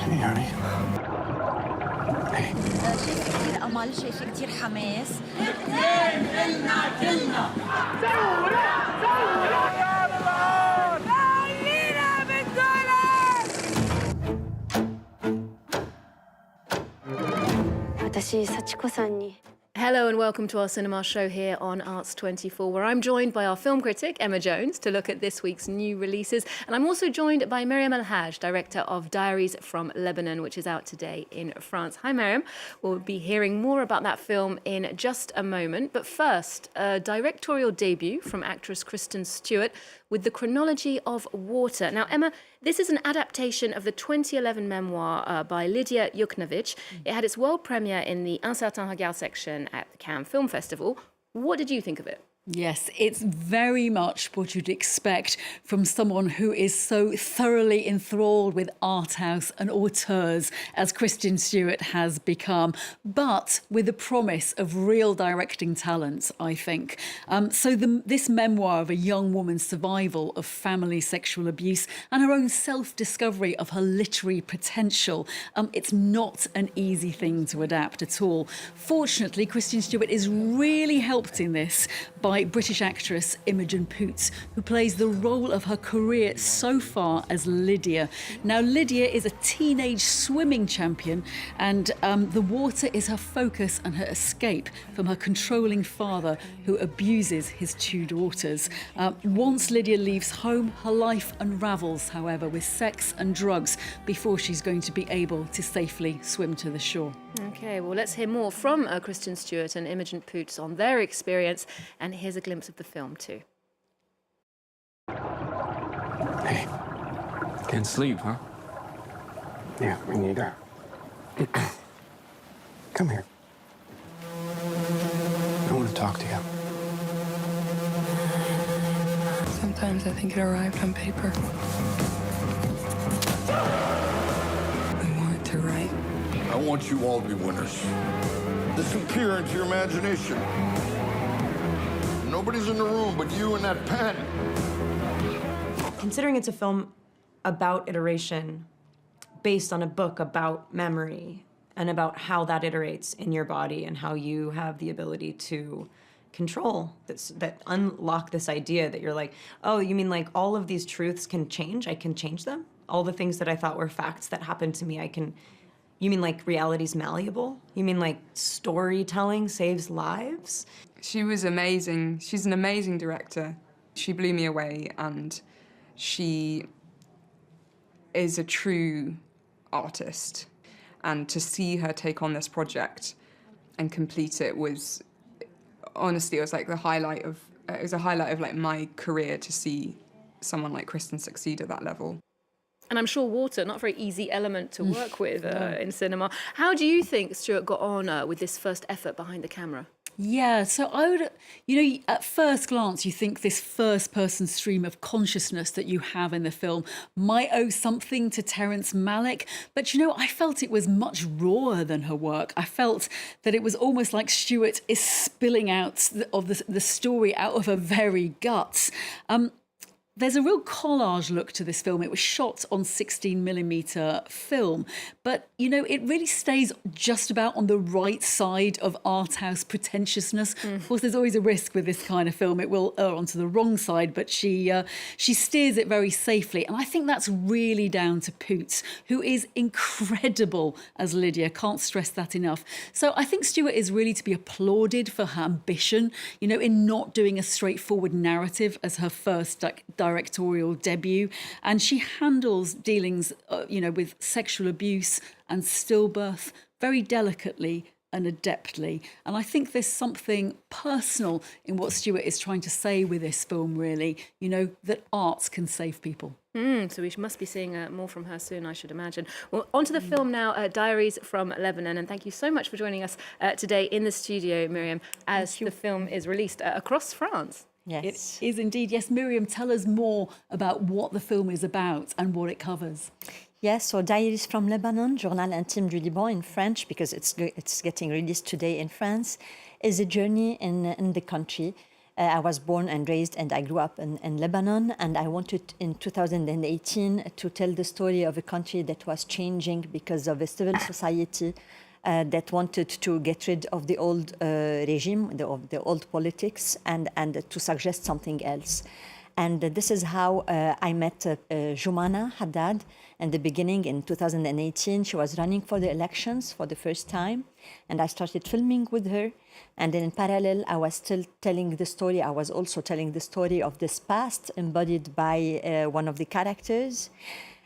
Hey, honey. Hey. شايفة كتير أمل، شايفة كتير حماس. Hello and welcome to our cinema show here on Arts 24, where I'm joined by our film critic, Emma Jones, to look at this week's new releases. And I'm also joined by Myriam El Hajj, director of Diaries from Lebanon, which is out today in France. Hi, Myriam. We'll be hearing more about that film in just a moment. But first, a directorial debut from actress Kristen Stewart with the Chronology of Water. Now, Emma, this is an adaptation of the 2011 memoir by Lydia Yuknavitch. It had its world premiere in the Un Certain Regard section at the Cannes Film Festival. What did you think of it? Yes, it's very much what you'd expect from someone who is so thoroughly enthralled with art house and auteurs as Kristen Stewart has become, but with the promise of real directing talent, I think. This memoir of a young woman's survival of family sexual abuse and her own self-discovery of her literary potential, it's not an easy thing to adapt at all. Fortunately, Kristen Stewart is really helped in this by British actress Imogen Poots, who plays the role of her career so far as Lydia. Now, Lydia is a teenage swimming champion, and the water is her focus and her escape from her controlling father, who abuses his two daughters. Once Lydia leaves home, her life unravels, however, with sex and drugs before she's going to be able to safely swim to the shore. Okay, well, let's hear more from Kristen Stewart and Imogen Poots on their experience, and here's a glimpse of the film too. Hey. Can't sleep, huh? Yeah, me neither. Come here. I want to talk to you. Sometimes I think it arrived on paper. I wanted to write. I want you all to be winners. Disappear into your imagination. Nobody's in the room but you and that pen. Considering it's a film about iteration, based on a book about memory, and about how that iterates in your body and how you have the ability to control this, that unlock this idea that you're like, oh, you mean like all of these truths can change? I can change them? All the things that I thought were facts that happened to me, I can... You mean like reality's malleable? You mean like storytelling saves lives? She was amazing. She's an amazing director. She blew me away, and she is a true artist. And to see her take on this project and complete it was, honestly, it was like a highlight of like my career to see someone like Kristen succeed at that level. And I'm sure water, not a very easy element to work with in cinema. How do you think Stewart got on with this first effort behind the camera? Yeah, so I would, at first glance, you think this first-person stream of consciousness that you have in the film might owe something to Terrence Malick. But, I felt it was much rawer than her work. I felt that it was almost like Stewart is spilling out the story out of her very guts. There's a real collage look to this film. It was shot on 16mm film, but, it really stays just about on the right side of art house pretentiousness. Of course, there's always a risk with this kind of film. It will err onto the wrong side, but she steers it very safely. And I think that's really down to Poots, who is incredible as Lydia. Can't stress that enough. So I think Stewart is really to be applauded for her ambition, in not doing a straightforward narrative as her first directorial debut, and she handles dealings, with sexual abuse and stillbirth very delicately and adeptly. And I think there's something personal in what Stewart is trying to say with this film, really, that arts can save people. So we must be seeing more from her soon, I should imagine. Well, onto the film now, Diaries from Lebanon. And thank you so much for joining us today in the studio, Myriam, as the film is released across France. Yes. It is indeed. Yes, Myriam, tell us more about what the film is about and what it covers. Yes, so Diaries from Lebanon, Journal intime du Liban in French, because it's getting released today in France, is a journey in the country. I was born and raised, and I grew up in Lebanon. And I wanted in 2018 to tell the story of a country that was changing because of a civil society that wanted to get rid of the old regime, of the old politics, and to suggest something else. And this is how I met Joumana Haddad in the beginning in 2018. She was running for the elections for the first time, and I started filming with her. And then in parallel, I was still telling the story. I was also telling the story of this past embodied by one of the characters.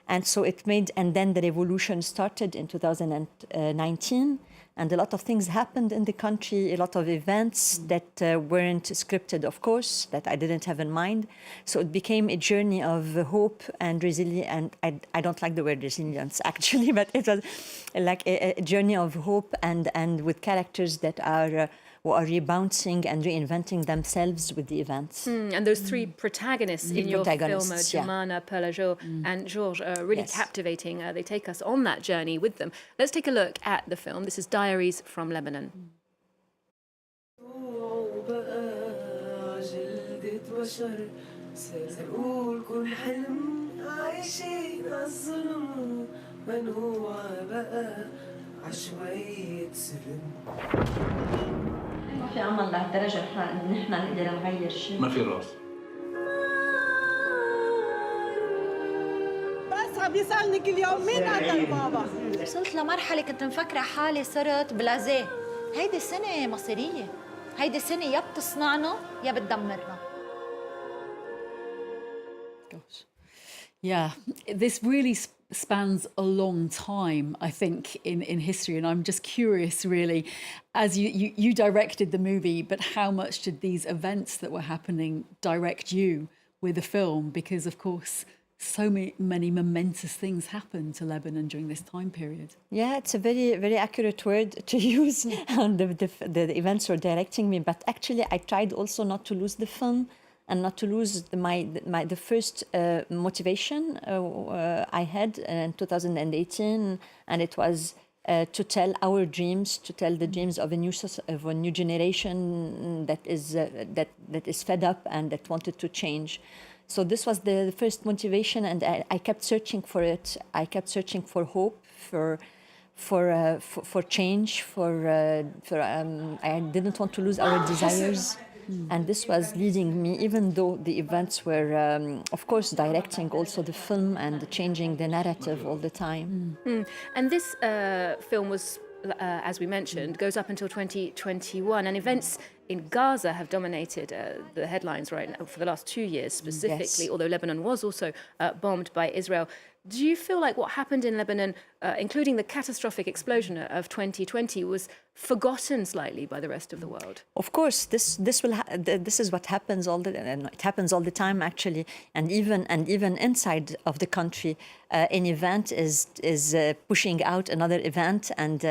And so it made, and then the revolution started in 2019. And a lot of things happened in the country, a lot of events that weren't scripted, of course, that I didn't have in mind. So it became a journey of hope and resilience. And I don't like the word resilience, actually, but it was like a journey of hope and with characters that are who are rebounding and reinventing themselves with the events. And those three protagonists in your film, Joumana, Perla Joe, and Georges, are really captivating. They take us on that journey with them. Let's take a look at the film. This is Diaries from Lebanon. ما في عمل لهالدرجة نحن نقدر نغير شيء. ما في راس. بس عم يسألني كل يوم مين قتل بابا؟ وصلت لمرحلة كنت مفكرة حالي صرت بلازيه. هيدي سنة مصيرية. هيدي سنة يا بتصنعنا يا بتدمرنا. Gosh. Yeah, this really spans a long time, I think, in history. And I'm just curious, really, as you directed the movie, but how much did these events that were happening direct you with the film? Because, of course, so many momentous things happened to Lebanon during this time period. Yeah, it's a very, very accurate word to use. The events were directing me, but actually I tried also not to lose the film and not to lose the first motivation I had in 2018, and it was to tell our dreams, to tell the dreams of a new generation that is fed up and that wanted to change. So this was the first motivation, and I kept searching for it. I kept searching for hope, for change, I didn't want to lose our desires. And this was leading me, even though the events were, of course, directing also the film and changing the narrative all the time. And this film was, as we mentioned, goes up until 2021, and events in Gaza have dominated the headlines right now for the last 2 years specifically, although Lebanon was also bombed by Israel. Do you feel like what happened in Lebanon, including the catastrophic explosion of 2020, was forgotten slightly by the rest of the world? Of course, this is what happens it happens all the time, actually, and even inside of the country, an event is pushing out another event and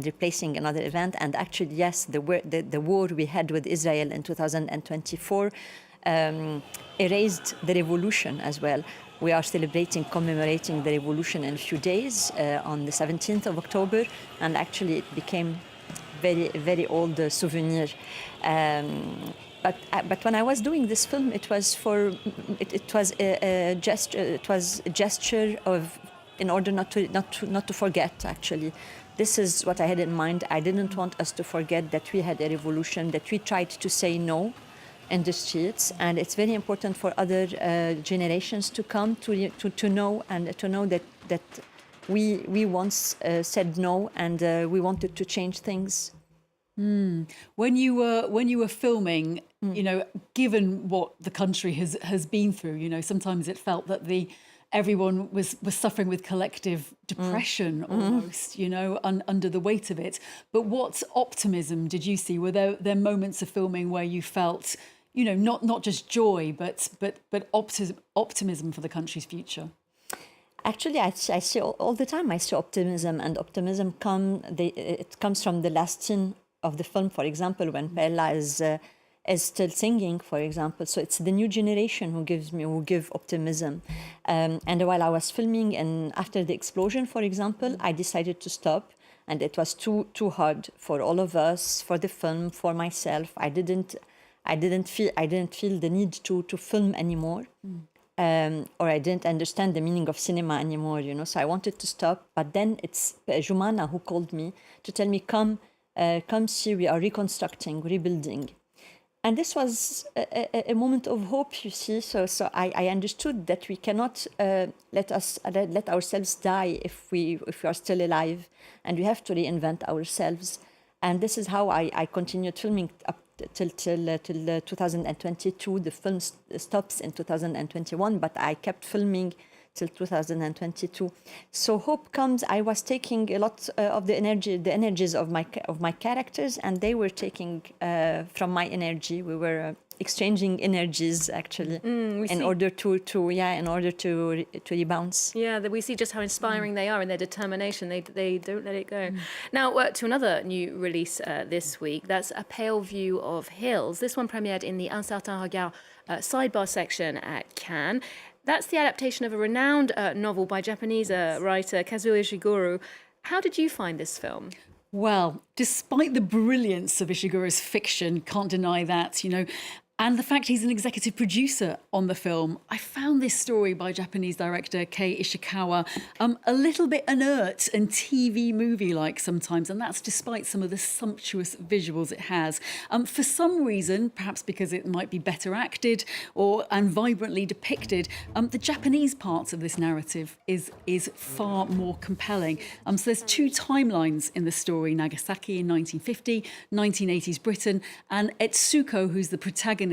replacing another event. And actually, yes, the war we had with Israel in 2024 erased the revolution as well. We are commemorating the revolution in a few days on the 17th of October, and actually it became very, very old souvenir. But when I was doing this film, it was a gesture of, in order not to forget. Actually, this is what I had in mind. I didn't want us to forget that we had a revolution, that we tried to say no in the streets, and it's very important for other generations to come to know that we once said no, and we wanted to change things. When you were filming, you know, given what the country has been through, you know, sometimes it felt that everyone was suffering with collective depression almost, you know, under the weight of it. But what optimism did you see? Were there moments of filming where you felt, you know, not just joy, but optimism for the country's future? Actually, I see all the time. I see optimism, and optimism comes from the last scene of the film. For example, when Perla is still singing, for example. So it's the new generation who give optimism. And while I was filming, and after the explosion, for example, I decided to stop. And it was too hard for all of us, for the film, for myself. I didn't feel the need to film anymore. Or I didn't understand the meaning of cinema anymore, you know. So I wanted to stop, but then it's Joumana who called me to tell me, come see, we are reconstructing, rebuilding. And this was a moment of hope, you see. So I understood that we cannot let ourselves die if we are still alive, and we have to reinvent ourselves. And this is how I continued filming up till 2022. The film stops in 2021, but I kept filming till 2022. So hope comes. I was taking a lot of the energies of my characters, and they were taking from my energy. We were exchanging energies actually in order to rebounce. Yeah, that we see just how inspiring they are in their determination. They don't let it go. Now to another new release this week. That's A Pale View of Hills. This one premiered in the Un Certain Regard sidebar section at Cannes. That's the adaptation of a renowned novel by Japanese writer Kazuo Ishiguro. How did you find this film? Well, despite the brilliance of Ishiguro's fiction, can't deny that, you know, and the fact he's an executive producer on the film, I found this story by Japanese director Kei Ishikawa a little bit inert and TV movie-like sometimes, and that's despite some of the sumptuous visuals it has. For some reason, perhaps because it might be better acted and vibrantly depicted, the Japanese parts of this narrative is far more compelling. So there's two timelines in the story: Nagasaki in 1950, 1980s Britain, and Etsuko, who's the protagonist,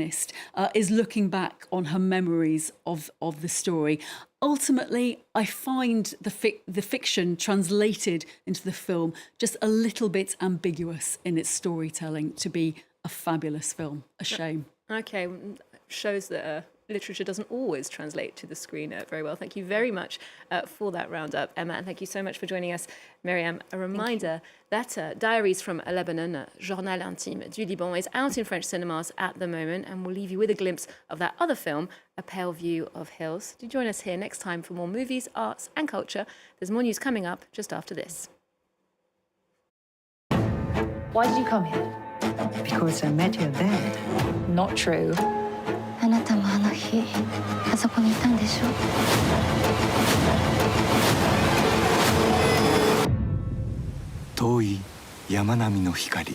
is looking back on her memories of the story. Ultimately, I find the fiction translated into the film just a little bit ambiguous in its storytelling to be a fabulous film. A shame. Okay, shows that literature doesn't always translate to the screen very well. Thank you very much for that roundup, Emma, and thank you so much for joining us, Myriam. A reminder that Diaries from Lebanon, Journal Intime du Liban, is out in French cinemas at the moment, and we'll leave you with a glimpse of that other film, A Pale View of Hills. Do join us here next time for more movies, arts and culture. There's more news coming up just after this. Why did you come here? Because I met your dad. Not true. あなたもあの日あそこにいたんでしょ遠い山並みの光